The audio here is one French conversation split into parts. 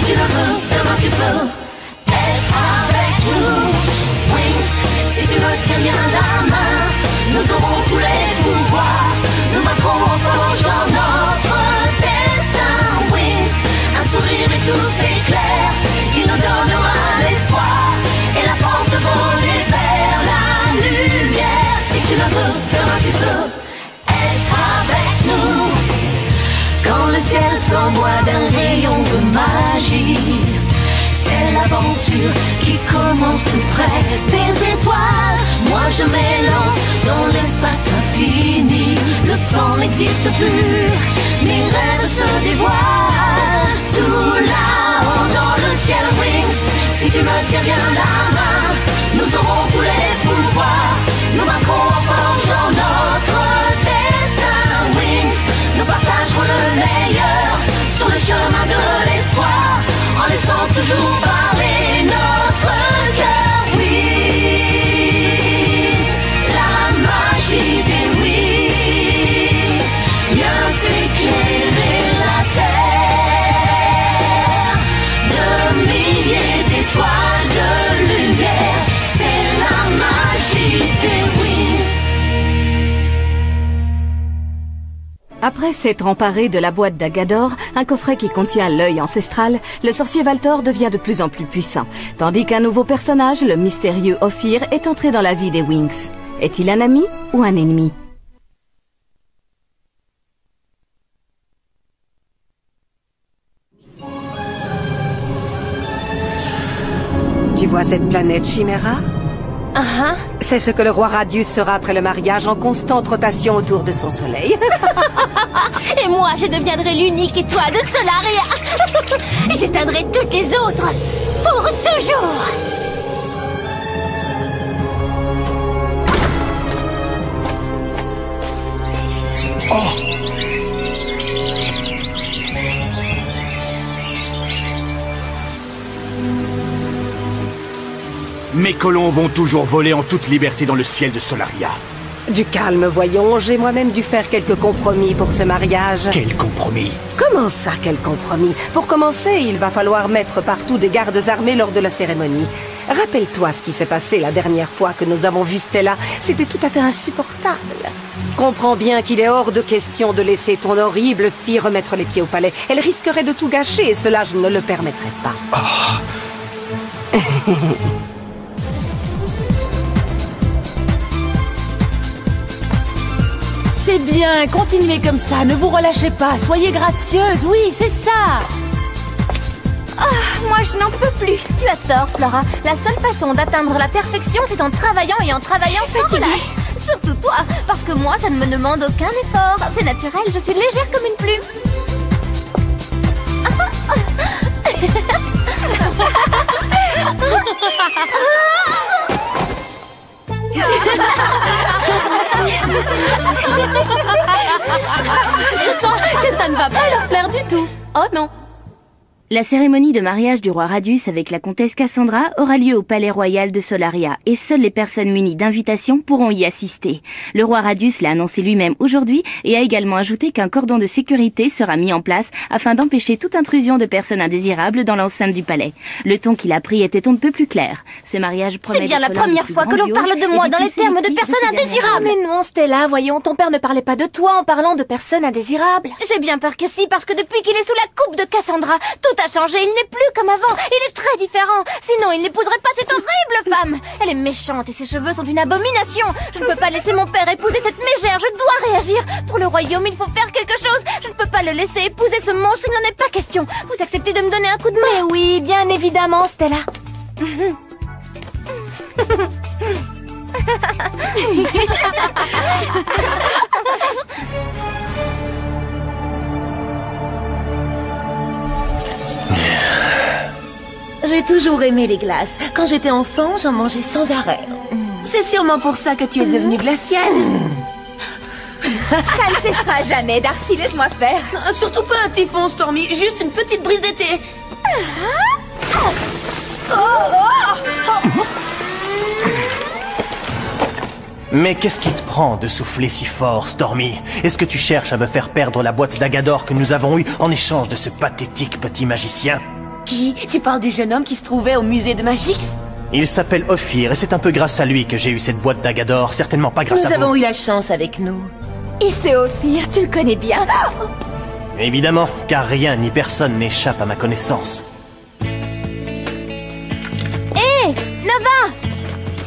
tu le veux, demain tu peux être avec nous. Wings, si tu me tiens bien la main, nous aurons tous les pouvoirs. Nous vaincrons en forgeant notre destin. Wings, un sourire et tout s'éclaire. Il nous donnera l'espoir et la force de voler vers la lumière. Si tu le veux, demain tu peux être avec nous. Quand le ciel flamboie d'un rayon de magie, c'est l'aventure qui commence tout près des étoiles. Moi je m'élance dans l'espace infini. Le temps n'existe plus, mes rêves se dévoilent. Tout là-haut dans le ciel. Wings, si tu me tiens bien la main, nous aurons tous les pouvoirs. Nous vaincrons en forgeant notre destin. Wings, nous partagerons le meilleur sur le chemin de l'espoir, en laissant toujours parler notre cœur. Wings, la magie des Wings vient éclairer la terre. De milliers d'étoiles de lumière, c'est la magie des Wings. Après s'être emparé de la boîte d'Agador, un coffret qui contient l'œil ancestral, le sorcier Valtor devient de plus en plus puissant, tandis qu'un nouveau personnage, le mystérieux Ophir, est entré dans la vie des Wings. Est-il un ami ou un ennemi? Tu vois cette planète Chimera? C'est ce que le roi Radius sera après le mariage, en constante rotation autour de son soleil. Et moi, je deviendrai l'unique étoile de Solaria. J'éteindrai toutes les autres pour toujours. Mes colombes ont toujours volé en toute liberté dans le ciel de Solaria. Du calme, voyons. J'ai moi-même dû faire quelques compromis pour ce mariage. Quel compromis? Comment ça, quel compromis? Pour commencer, il va falloir mettre partout des gardes armés lors de la cérémonie. Rappelle-toi ce qui s'est passé la dernière fois que nous avons vu Stella. C'était tout à fait insupportable. Comprends bien qu'il est hors de question de laisser ton horrible fille remettre les pieds au palais. Elle risquerait de tout gâcher et cela, je ne le permettrai pas. C'est bien, continuez comme ça, ne vous relâchez pas, soyez gracieuse, oui, c'est ça. Moi, je n'en peux plus. Tu as tort, Flora. La seule façon d'atteindre la perfection, c'est en travaillant et en travaillant sans relâche. Surtout toi, parce que moi, ça ne me demande aucun effort. C'est naturel, je suis légère comme une plume. Je sens que ça ne va pas leur plaire du tout. Oh non. La cérémonie de mariage du roi Radius avec la comtesse Cassandra aura lieu au palais royal de Solaria et seules les personnes munies d'invitation pourront y assister. Le roi Radius l'a annoncé lui-même aujourd'hui et a également ajouté qu'un cordon de sécurité sera mis en place afin d'empêcher toute intrusion de personnes indésirables dans l'enceinte du palais. Le ton qu'il a pris était on ne peut plus clair. Ce mariage promet C'est bien la d'être l'un des première plus fois que l'on grandioses parle de et moi des dans les plus termes de sélectifs personnes ces dernières indésirables. années. Mais non, Stella, voyons, ton père ne parlait pas de toi en parlant de personnes indésirables. J'ai bien peur que si, parce que depuis qu'il est sous la coupe de Cassandra, tout a changé, il n'est plus comme avant, il est très différent. Sinon, il n'épouserait pas cette horrible femme. Elle est méchante et ses cheveux sont une abomination. Je ne peux pas laisser mon père épouser cette mégère, je dois réagir. Pour le royaume, il faut faire quelque chose. Je ne peux pas le laisser épouser ce monstre, il n'en est pas question. Vous acceptez de me donner un coup de main? Mais oui, bien évidemment, Stella. J'ai toujours aimé les glaces. Quand j'étais enfant, j'en mangeais sans arrêt. C'est sûrement pour ça que tu es devenue glacienne. Ça ne séchera jamais, Darcy, laisse-moi faire. Surtout pas un typhon, Stormy. Juste une petite brise d'été. Mais qu'est-ce qui te prend de souffler si fort, Stormy? Est-ce que tu cherches à me faire perdre la boîte d'Agador que nous avons eue en échange de ce pathétique petit magicien? Qui? Tu parles du jeune homme qui se trouvait au musée de Magix? Il s'appelle Ophir et c'est un peu grâce à lui que j'ai eu cette boîte d'Agador, certainement pas grâce à vous. Nous avons eu la chance avec nous. Et c'est Ophir, tu le connais bien. Évidemment, car rien ni personne n'échappe à ma connaissance. Hé, Nova!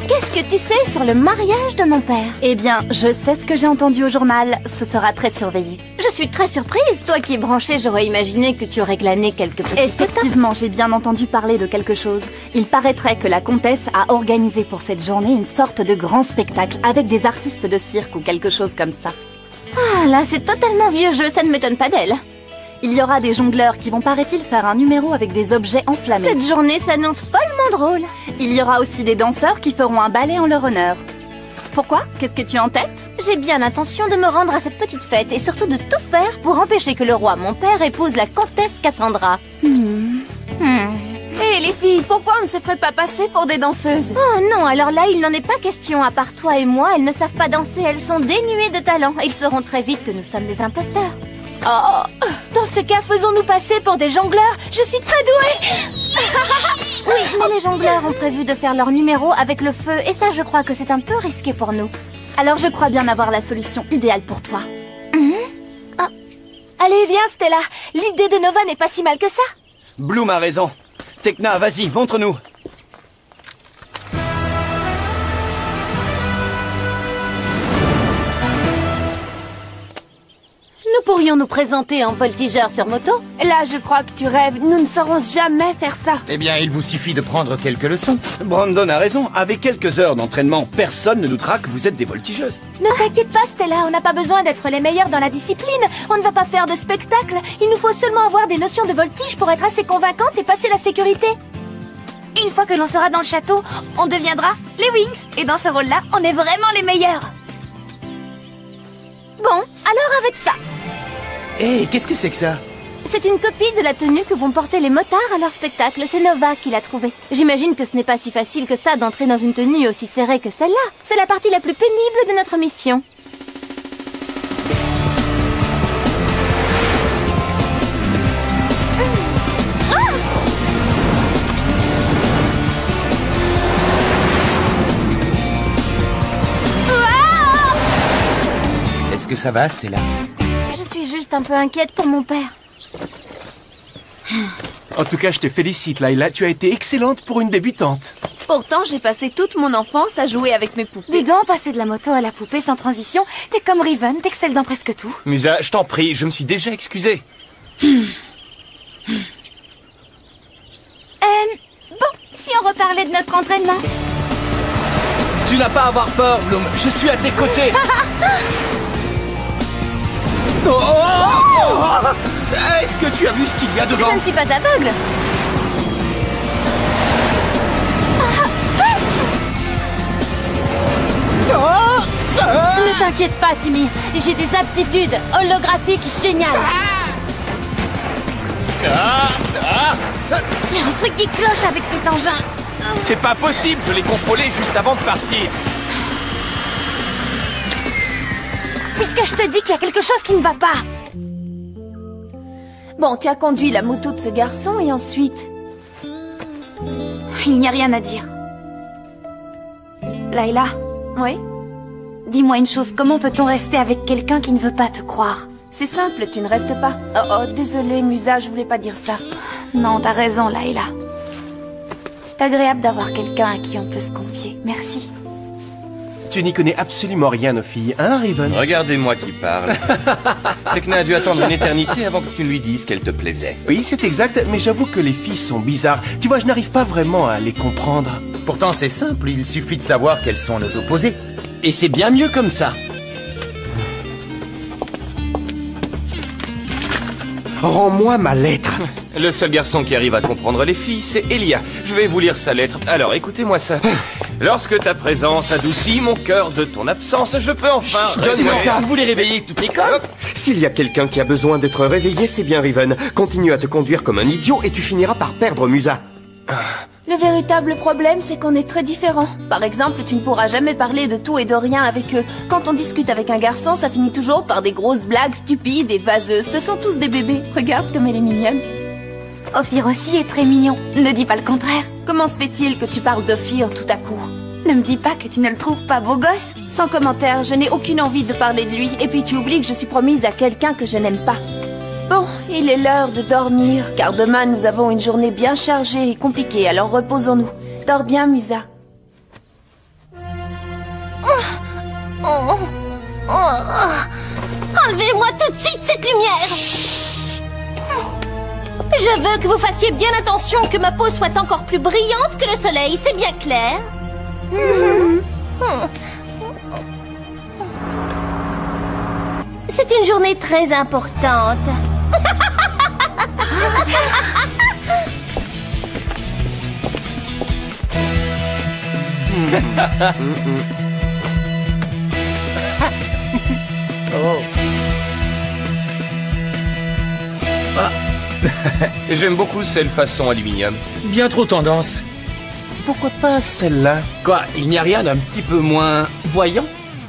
Qu'est-ce que tu sais sur le mariage de mon père? Eh bien, je sais ce que j'ai entendu au journal. Ce sera très surveillé. Je suis très surprise. Toi qui es branchée, j'aurais imaginé que tu aurais glané quelques petits Effectivement, j'ai bien entendu parler de quelque chose. Il paraîtrait que la comtesse a organisé pour cette journée une sorte de grand spectacle avec des artistes de cirque ou quelque chose comme ça. Ah, là, c'est totalement vieux jeu, ça ne m'étonne pas d'elle. Il y aura des jongleurs qui vont, paraît-il, faire un numéro avec des objets enflammés. Cette journée s'annonce follement drôle. Il y aura aussi des danseurs qui feront un ballet en leur honneur. Pourquoi? Qu'est-ce que tu as en tête? J'ai bien l'intention de me rendre à cette petite fête et surtout de tout faire pour empêcher que le roi, mon père, épouse la comtesse Cassandra. Hé les filles, pourquoi on ne se ferait pas passer pour des danseuses? Oh non, alors là, il n'en est pas question. À part toi et moi, elles ne savent pas danser, elles sont dénuées de talent. Ils sauront très vite que nous sommes des imposteurs. Oh, dans ce cas, faisons-nous passer pour des jongleurs. Je suis très douée. Oui, mais les jongleurs ont prévu de faire leur numéro avec le feu et ça, je crois que c'est un peu risqué pour nous. Alors je crois bien avoir la solution idéale pour toi. Allez, viens Stella. L'idée de Nova n'est pas si mal que ça. Bloom a raison. Tekna, vas-y, montre-nous. Nous pourrions nous présenter en voltigeur sur moto? Là, je crois que tu rêves. Nous ne saurons jamais faire ça. Eh bien, il vous suffit de prendre quelques leçons. Brandon a raison. Avec quelques heures d'entraînement, personne ne doutera que vous êtes des voltigeuses. Ne t'inquiète pas, Stella. On n'a pas besoin d'être les meilleurs dans la discipline. On ne va pas faire de spectacle. Il nous faut seulement avoir des notions de voltige pour être assez convaincantes et passer la sécurité. Une fois que l'on sera dans le château, on deviendra les Wings. Et dans ce rôle-là, on est vraiment les meilleurs. Bon, alors avec ça. Hé, qu'est-ce que c'est que ça? C'est une copie de la tenue que vont porter les motards à leur spectacle. C'est Nova qui l'a trouvée. J'imagine que ce n'est pas si facile que ça d'entrer dans une tenue aussi serrée que celle-là. C'est la partie la plus pénible de notre mission. Est-ce que ça va, Stella? Je suis juste un peu inquiète pour mon père. En tout cas, je te félicite, Layla. Tu as été excellente pour une débutante. Pourtant, j'ai passé toute mon enfance à jouer avec mes poupées. Dis donc, passer de la moto à la poupée sans transition, t'es comme Riven, t'excelles dans presque tout. Musa, je t'en prie, je me suis déjà excusé. Bon, si on reparlait de notre entraînement. Tu n'as pas à avoir peur, Bloom. Je suis à tes côtés. Est-ce que tu as vu ce qu'il y a devant? Je ne suis pas aveugle. Ne t'inquiète pas, Timmy. J'ai des aptitudes holographiques géniales. Il y a un truc qui cloche avec cet engin. C'est pas possible, je l'ai contrôlé juste avant de partir. Puisque je te dis qu'il y a quelque chose qui ne va pas. Bon, tu as conduit la moto de ce garçon et ensuite... Il n'y a rien à dire. Layla, Oui? dis-moi une chose, comment peut-on rester avec quelqu'un qui ne veut pas te croire? C'est simple, tu ne restes pas. Oh, désolée, Musa, je voulais pas dire ça. Non, t'as raison, Layla. C'est agréable d'avoir quelqu'un à qui on peut se confier. Merci. Tu n'y connais absolument rien, nos filles, hein, Riven? Regardez-moi qui parle. Tekna a dû attendre une éternité avant que tu ne lui dises qu'elle te plaisait. Oui, c'est exact, mais j'avoue que les filles sont bizarres. Tu vois, je n'arrive pas vraiment à les comprendre. Pourtant, c'est simple, il suffit de savoir quels sont nos opposés. Et c'est bien mieux comme ça. Rends-moi ma lettre. Le seul garçon qui arrive à comprendre les filles, c'est Elia. Je vais vous lire sa lettre. Alors, écoutez-moi ça. Lorsque ta présence adoucit mon cœur de ton absence, je peux enfin... Chut, donne-moi ça. Vous voulez réveiller toute l'école? S'il y a quelqu'un qui a besoin d'être réveillé, c'est bien Riven. Continue à te conduire comme un idiot et tu finiras par perdre Musa. Le véritable problème, c'est qu'on est très différents. Par exemple, tu ne pourras jamais parler de tout et de rien avec eux. Quand on discute avec un garçon, ça finit toujours par des grosses blagues stupides et vaseuses. Ce sont tous des bébés. Regarde comme elle est mignonne. Ophir aussi est très mignon. Ne dis pas le contraire. Comment se fait-il que tu parles d'Ophir tout à coup? Ne me dis pas que tu ne le trouves pas beau gosse. Sans commentaire, je n'ai aucune envie de parler de lui. Et puis tu oublies que je suis promise à quelqu'un que je n'aime pas. Bon, il est l'heure de dormir, car demain nous avons une journée bien chargée et compliquée, alors reposons-nous. Dors bien, Musa. Enlevez-moi tout de suite cette lumière. Je veux que vous fassiez bien attention que ma peau soit encore plus brillante que le soleil, c'est bien clair? C'est une journée très importante. J'aime beaucoup celle façon aluminium. Bien trop tendance. Pourquoi pas celle-là? Quoi, il n'y a rien d'un petit peu moins voyant?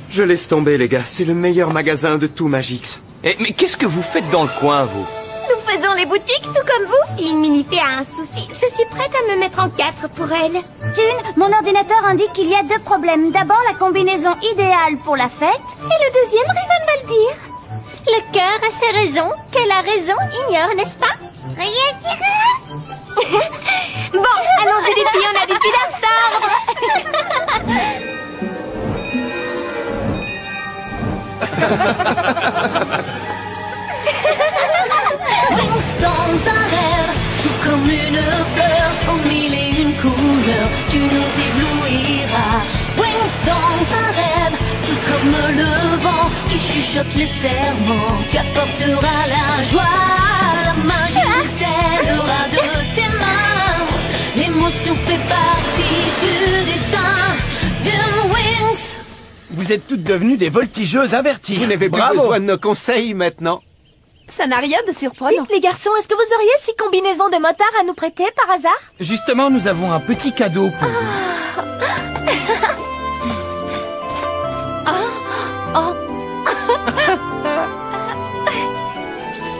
Je laisse tomber, les gars. C'est le meilleur magasin de tout Magix. Mais qu'est-ce que vous faites dans le coin, vous? Nous faisons les boutiques tout comme vous. Si une Minifée a un souci, je suis prête à me mettre en 4 pour elle. Thune, mon ordinateur indique qu'il y a 2 problèmes. D'abord, la combinaison idéale pour la fête. Et le deuxième, Riven va le dire. Le cœur a ses raisons, que la raison ignore, n'est-ce pas? Rien dira. Bon, allons-y les filles, on a du fil à retordre. Wings dans un rêve, tout comme une fleur, aux 1001 couleurs, tu nous éblouiras. Wings dans un rêve, tout comme le vent qui chuchote les serments, tu apporteras la joie, la magie scellera de tes mains. L'émotion fait partie du destin d'une Wings. Vous êtes toutes devenues des voltigeuses averties. Vous n'avez plus besoin de nos conseils maintenant. Ça n'a rien de surprenant. Dites les garçons, est-ce que vous auriez 6 combinaisons de motards à nous prêter par hasard? Justement, nous avons un petit cadeau pour vous.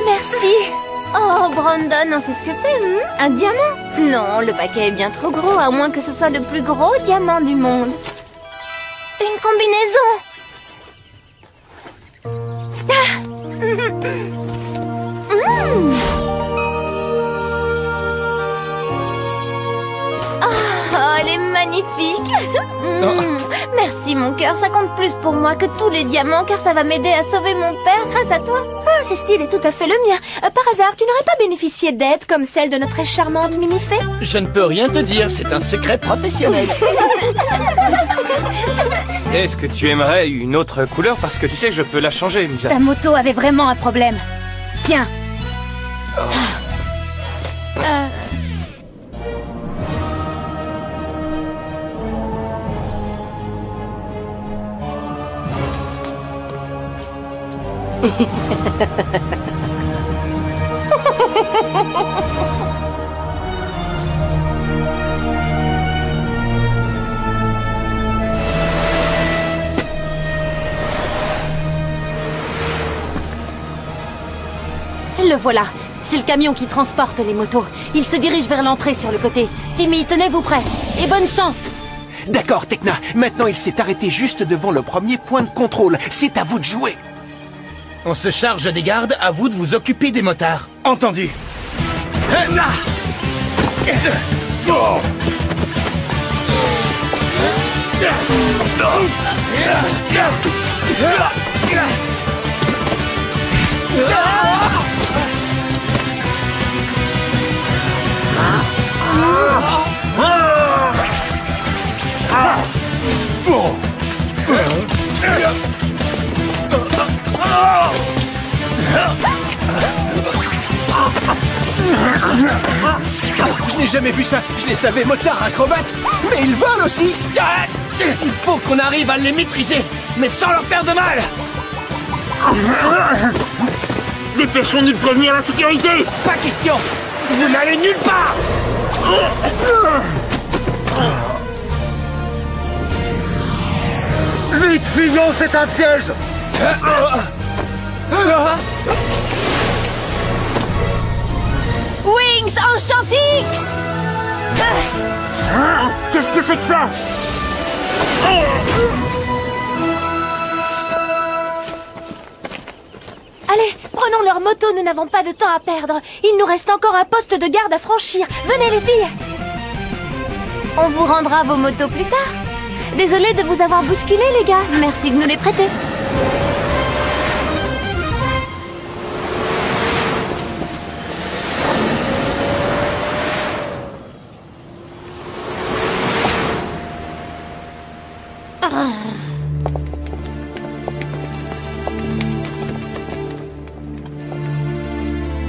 Merci. Oh, Brandon, on sait ce que c'est, un diamant? Non, le paquet est bien trop gros, à moins que ce soit le plus gros diamant du monde. Une combinaison. Oh, elle est magnifique. Merci mon cœur, ça compte plus pour moi que tous les diamants, car ça va m'aider à sauver mon père grâce à toi. Ah, ce style est tout à fait le mien. Par hasard, tu n'aurais pas bénéficié d'aide comme celle de notre très charmante Minifée? Je ne peux rien te dire, c'est un secret professionnel. Est-ce que tu aimerais une autre couleur? Parce que tu sais que je peux la changer, Musa. Ta moto avait vraiment un problème. Tiens. Le voilà. C'est le camion qui transporte les motos. Il se dirige vers l'entrée sur le côté. Timmy, tenez-vous prêts. Et bonne chance. D'accord, Tekna. Maintenant, il s'est arrêté juste devant le premier point de contrôle. C'est à vous de jouer. On se charge des gardes, à vous de vous occuper des motards. Entendu. Je n'ai jamais vu ça. Je les savais motards acrobates, mais ils volent aussi. Il faut qu'on arrive à les maîtriser, mais sans leur faire de mal. Dépêchons-nous de prévenir la sécurité. Pas question. Vous n'allez nulle part. Vite, fuyons, c'est un piège. Wings, Wings Enchantix! Qu'est-ce que c'est que ça? Allez, prenons leur moto, nous n'avons pas de temps à perdre. Il nous reste encore un poste de garde à franchir. Venez les filles! On vous rendra vos motos plus tard. Désolée de vous avoir bousculé, les gars. Merci de nous les prêter.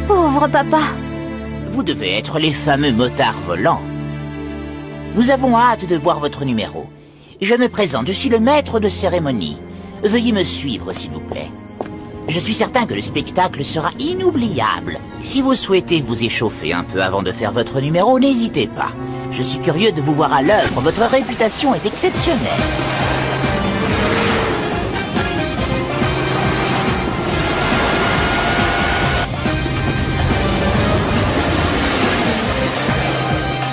Pauvre papa. Vous devez être les fameux motards volants. Nous avons hâte de voir votre numéro. Je me présente, je suis le maître de cérémonie. Veuillez me suivre, s'il vous plaît. Je suis certain que le spectacle sera inoubliable. Si vous souhaitez vous échauffer un peu avant de faire votre numéro, n'hésitez pas. Je suis curieux de vous voir à l'œuvre. Votre réputation est exceptionnelle.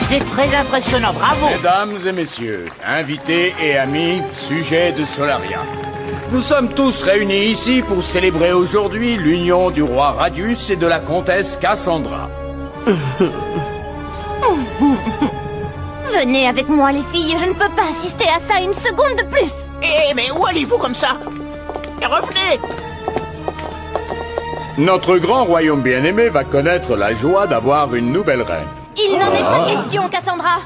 C'est très impressionnant, bravo! Mesdames et messieurs, invités et amis, sujets de Solaria. Nous sommes tous réunis ici pour célébrer aujourd'hui l'union du roi Radius et de la comtesse Cassandra. Venez avec moi, les filles, je ne peux pas assister à ça une seconde de plus. Eh, mais où allez-vous comme ça? Revenez! Notre grand royaume bien-aimé va connaître la joie d'avoir une nouvelle reine. Il n'en est pas question, Cassandra.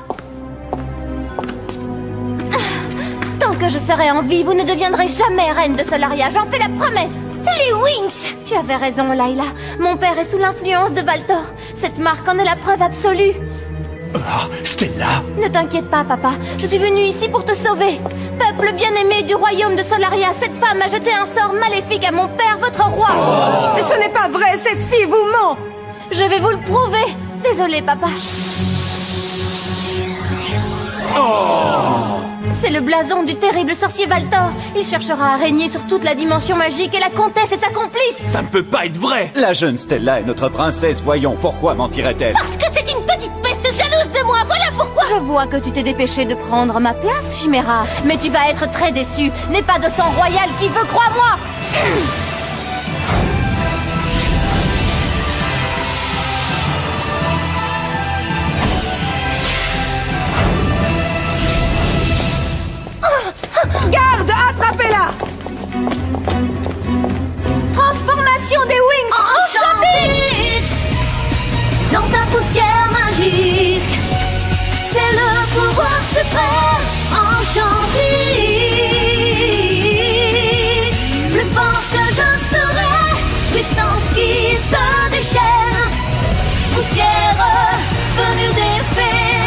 Tant que je serai en vie, vous ne deviendrez jamais reine de Solaria, j'en fais la promesse. Les Wings! Tu avais raison, Layla. Mon père est sous l'influence de Valtor. Cette marque en est la preuve absolue. Ah, Stella! Ne t'inquiète pas, papa. Je suis venue ici pour te sauver. Peuple bien-aimé du royaume de Solaria, cette femme a jeté un sort maléfique à mon père, votre roi. Ce n'est pas vrai, cette fille vous ment. Je vais vous le prouver. Désolé, papa. C'est le blason du terrible sorcier Valtor. Il cherchera à régner sur toute la dimension magique et la comtesse est sa complice. Ça ne peut pas être vrai. La jeune Stella est notre princesse, voyons, pourquoi mentirait-elle? Parce que c'est une petite peste jalouse de moi, voilà pourquoi. Je vois que tu t'es dépêché de prendre ma place, Chimera. Mais tu vas être très déçu. N'aie pas de sang royal qui veut, crois-moi. Garde, attrapez-la! Transformation des Wings Enchantix! Dans ta poussière magique, c'est le pouvoir suprême Enchantix. Plus forte je serai, puissance qui se déchaîne. Poussière venue des fées,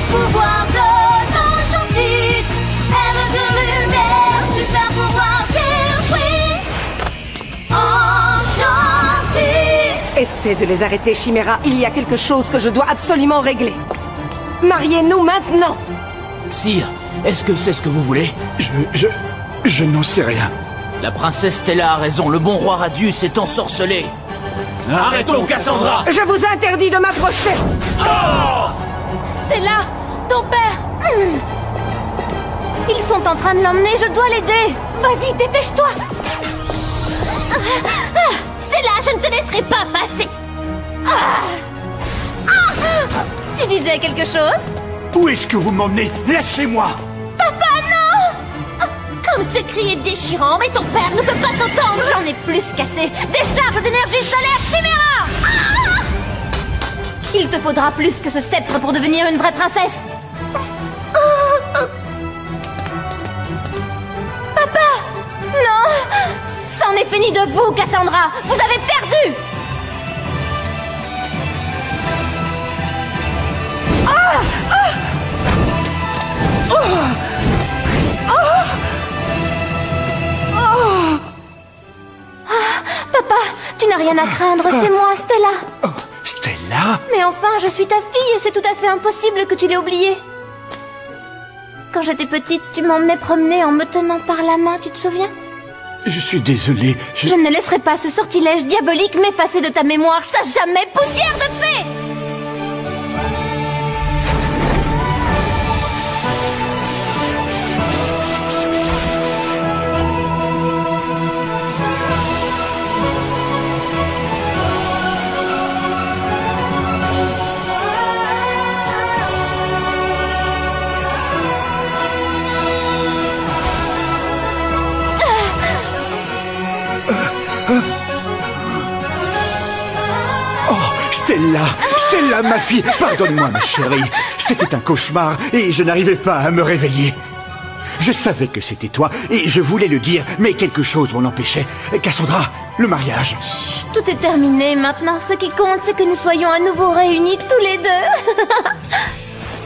pouvoir de l'Enchantix. Aile de lumière, super pouvoir des Wings Enchantix. Essaie de les arrêter, Chimera. Il y a quelque chose que je dois absolument régler. Mariez-nous maintenant. Sire, est-ce que c'est ce que vous voulez? Je n'en sais rien. La princesse Stella a raison, le bon roi Radius est ensorcelé. Arrêtons, Cassandra! Je vous interdis de m'approcher. Stella, ton père. Ils sont en train de l'emmener, je dois l'aider. Vas-y, dépêche-toi. Stella, je ne te laisserai pas passer. Tu disais quelque chose? Où est-ce que vous m'emmenez? Lâchez-moi! Papa, non! Comme ce cri est déchirant, mais ton père ne peut pas t'entendre. J'en ai plus qu'assez. Décharge d'énergie solaire, Chimera! Il te faudra plus que ce sceptre pour devenir une vraie princesse. Papa! Non! C'en est fini de vous, Cassandra! Vous avez perdu! Papa, tu n'as rien à craindre, c'est moi, Stella. Stella? Mais enfin, je suis ta fille et c'est tout à fait impossible que tu l'aies oubliée. Quand j'étais petite, tu m'emmenais promener en me tenant par la main, tu te souviens? Je suis désolé, Je ne laisserai pas ce sortilège diabolique m'effacer de ta mémoire, ça jamais, poussière de fée! Stella, Stella, ma fille, pardonne-moi, ma chérie. C'était un cauchemar et je n'arrivais pas à me réveiller. Je savais que c'était toi et je voulais le dire, mais quelque chose m'en empêchait. Cassandra, le mariage. Chut, tout est terminé maintenant. Ce qui compte, c'est que nous soyons à nouveau réunis tous les deux.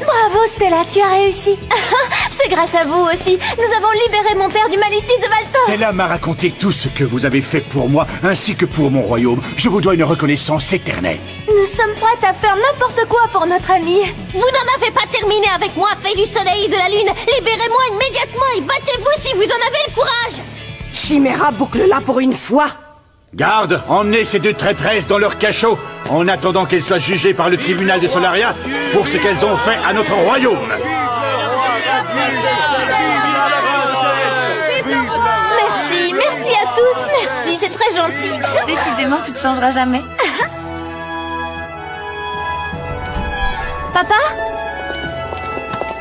Bravo Stella, tu as réussi. C'est grâce à vous aussi. Nous avons libéré mon père du maléfice de Valtor. Stella m'a raconté tout ce que vous avez fait pour moi, ainsi que pour mon royaume. Je vous dois une reconnaissance éternelle. Nous sommes prêtes à faire n'importe quoi pour notre ami. Vous n'en avez pas terminé avec moi, fée du soleil et de la lune. Libérez-moi immédiatement et battez-vous si vous en avez le courage. Chimera, boucle-la pour une fois. Garde, emmenez ces deux traîtresses dans leur cachot, en attendant qu'elles soient jugées par le tribunal de Solaria pour ce qu'elles ont fait à notre royaume. Merci à tous, merci, c'est très gentil. Décidément, tu ne changeras jamais. Papa?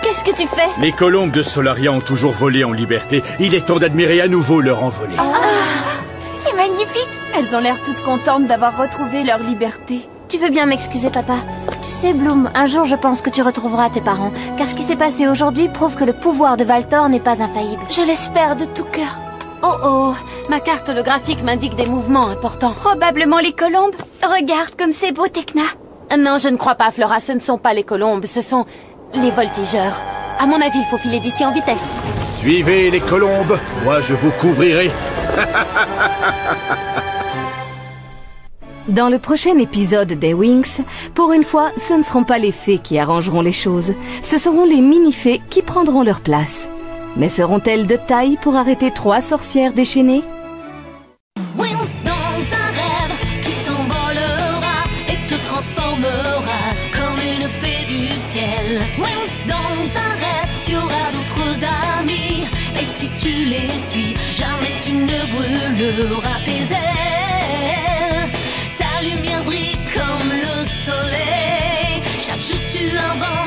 Qu'est-ce que tu fais? Les colombes de Solaria ont toujours volé en liberté. Il est temps d'admirer à nouveau leur envolée. C'est magnifique. Elles ont l'air toutes contentes d'avoir retrouvé leur liberté. Tu veux bien m'excuser, papa? Tu sais, Bloom, un jour je pense que tu retrouveras tes parents, car ce qui s'est passé aujourd'hui prouve que le pouvoir de Valtor n'est pas infaillible. Je l'espère de tout cœur. Oh oh, ma carte holographique m'indique des mouvements importants. Probablement les colombes. Regarde comme c'est beau, Tecna. Non, je ne crois pas, Flora, ce ne sont pas les colombes, ce sont les voltigeurs. À mon avis, il faut filer d'ici en vitesse. Suivez les colombes, moi je vous couvrirai. Dans le prochain épisode des Winx, pour une fois, ce ne seront pas les fées qui arrangeront les choses. Ce seront les mini-fées qui prendront leur place. Mais seront-elles de taille pour arrêter 3 sorcières déchaînées? Winx, dans un rêve, tu t'envoleras et te transformeras comme une fée du ciel. Winx, dans un rêve, tu auras d'autres amis. Et si tu les suis, jamais tu ne brûleras tes ailes. Ta lumière brille comme le soleil. Chaque jour tu inventes